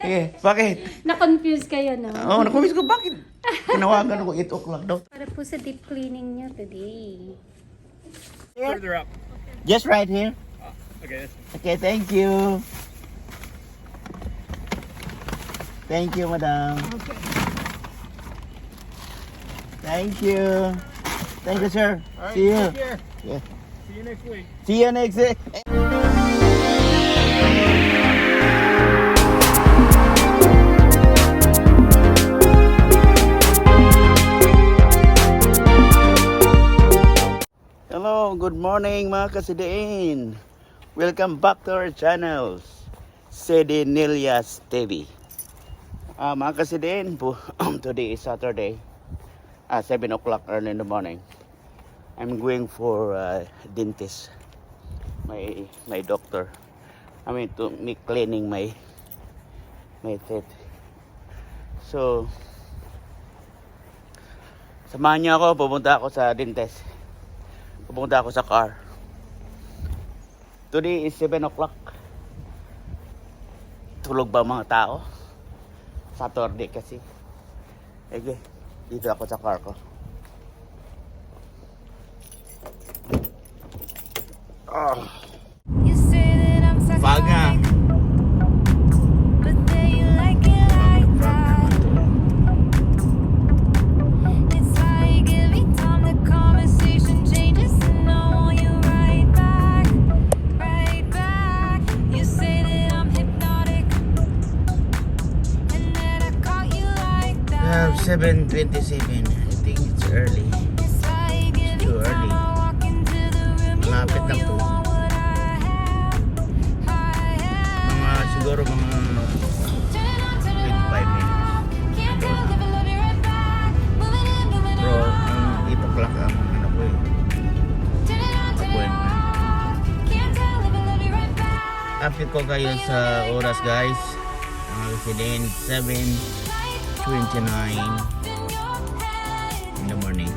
Eh, bakit? Na-confuse kayo, no? Oo, nakumis ko, bakit? Tinawagan ako 8 o'clock daw. Para po sa deep cleaning niyo today. Further up. Just right here. Okay. Okay, thank you. Thank you, madam. Okay. Thank you. Thank you, sir. All right, See you. take care. Yeah. See you next week. See you next week. Hello, good morning mga kasidain. Welcome back to our channel, Sedinilias TV. Mga kasidain po, today is Saturday, 7 o'clock early in the morning. I'm going for dentist, my doctor. I mean to me cleaning my teeth. So, samahan niyo ako, pupunta ako sa dentist. Pupunta ako sa car. Today is 7 o'clock. Tulog ba mga tao? Saturday kasi. Okay, dito ako sa car ko. Baga. We have 7:27. I think it's early. It's too early. Malapit na po. Siguro mga 25 minutes. Bro, 8 o'clock ang ano ko appointment. Update ko kayo sa oras guys. Ang accident 7:29 in the morning.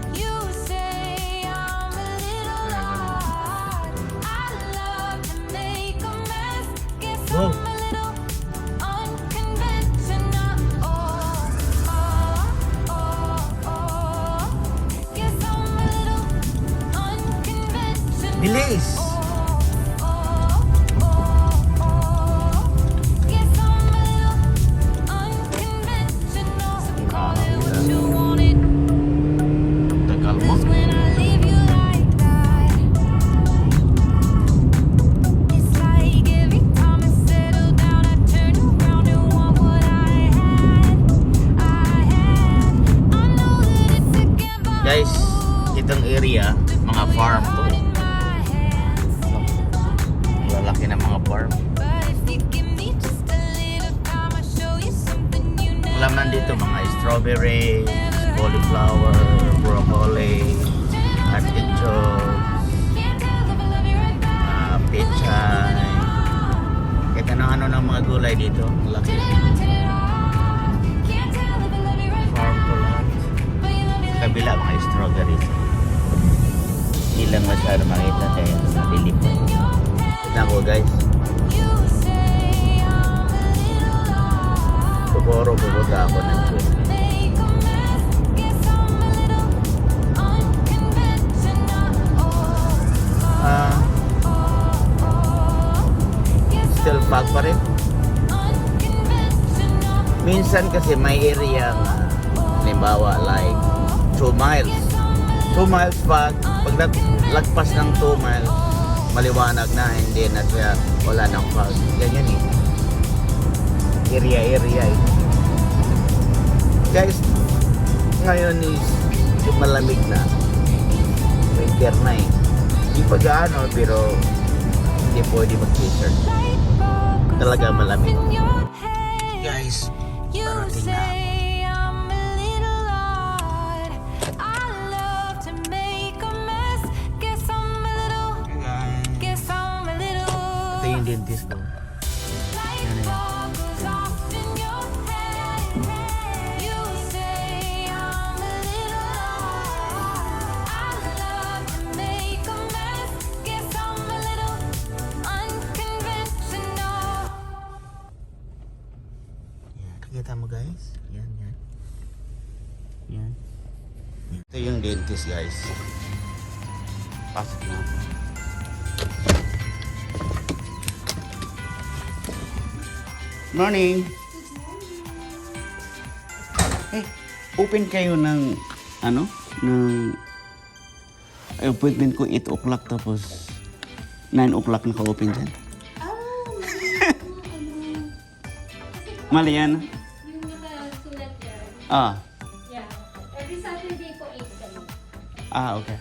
Go! Delays. Tagal mo. Guys, itong area, mga farm to. Lalaki ng mga farm. Alam nandito mga strawberry, cauliflower, broccoli, artichoke, pechay. Kahit ano ng mga gulay dito. Laki. Farm to lahat. Kabila mga strawberries. Hindi lang masyado makita kaya madilim. Nako guys. Siguro pupunta ako ng trip. Still fog pa rin. Minsan kasi may area nga halimbawa like 2 miles. 2 miles pag lagpas ng 2 miles maliwanag na, hindi na siya, wala nang fog. Ganyan eh. Area eh. Guys, ngayon is yung malamig na. Winter na eh. Hindi pa gaano pero hindi pwede mag-t-shirt. Talaga malamig. Guys, parating na ako. Ito yung dentist ko. Yan na yan. Kita mo guys? Yan, yan. Yan. Ito yung dentist guys. Pasok na ako. Morning! Hey, open kayo ng ano? Ng appointment ko 8 o'clock tapos 9 o'clock naka-open dyan. Mali yan? Yung nakasulat yan. Ah. Yeah. Every Saturday po 8 kayo. Ah, okay.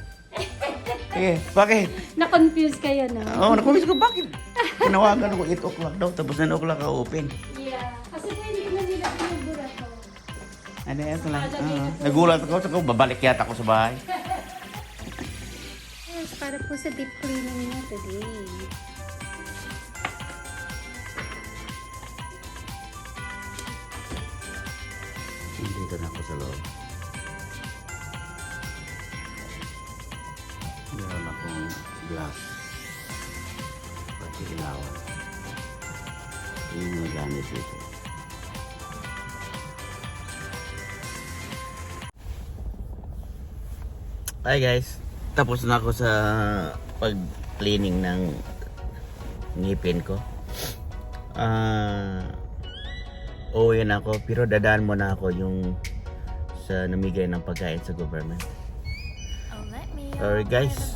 Eh, bakit? Na-confuse kayo, no? Oo, nakumis ko bakit? Tinawagan ako 8 o'clock daw tapos 9 o'clock ka-open. Yeah. Kasi po hindi ko na nila pinagdura ko. Ano yan lang? Nagulat ako, saka babalik yata ako sa bahay. Yes, para po sa deep cleaning niya today. Dito na ako sa loob. Meron akong glass. Pati ilawan. Yung mga gamit dito. Hi guys. Tapos na ako sa pag-cleaning ng ngipin ko. Uwi na ako pero dadaan muna ako yung sa namigay ng pagkain sa government. Sorry guys.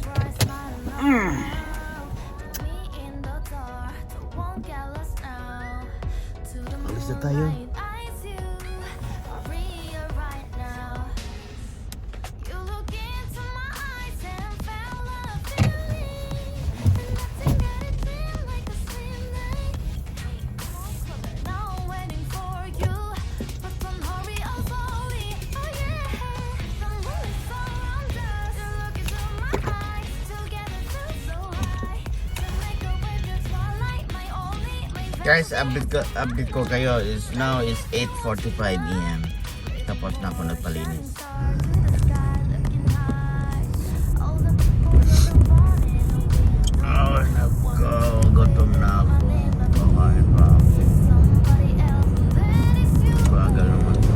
Alis na tayo. Guys, update ko kayo is now is 8:45 AM. Tapos na ako nagpalinis. Oh, nako, gutom na ako. Kakain pa ako. Bagal naman to.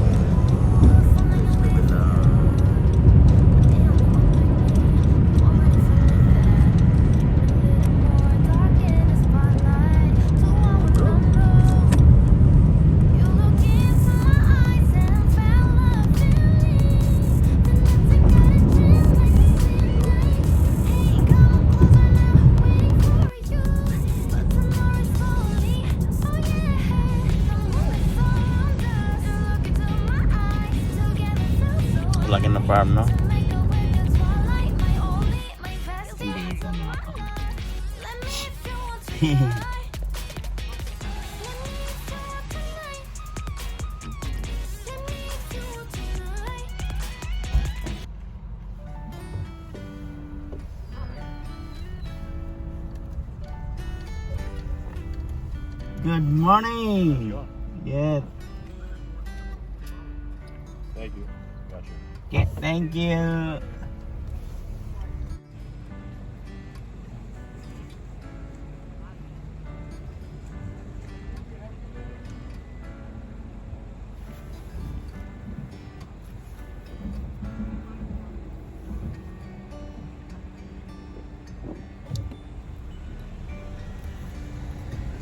Lagi na farm, no? Hindi ito na ako. Good morning! Yeah. Thank you. Gotcha. Okay, thank you.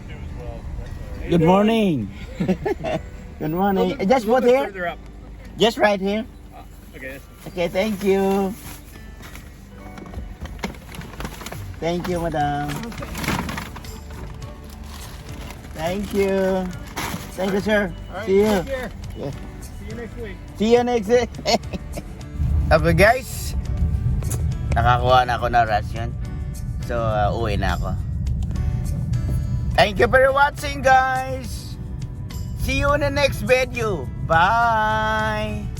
You as well. Good morning. Good morning. Just put here. Further up. Just right here. Okay. Okay, thank you. Thank you, madam. Thank you. Thank you, sir. All right. See you. Take care. Yeah. See you next week. See you next week. Okay, guys. Nakakuha na ako ng ration. So, uwi na ako. Thank you for watching, guys. See you in the next video. Bye.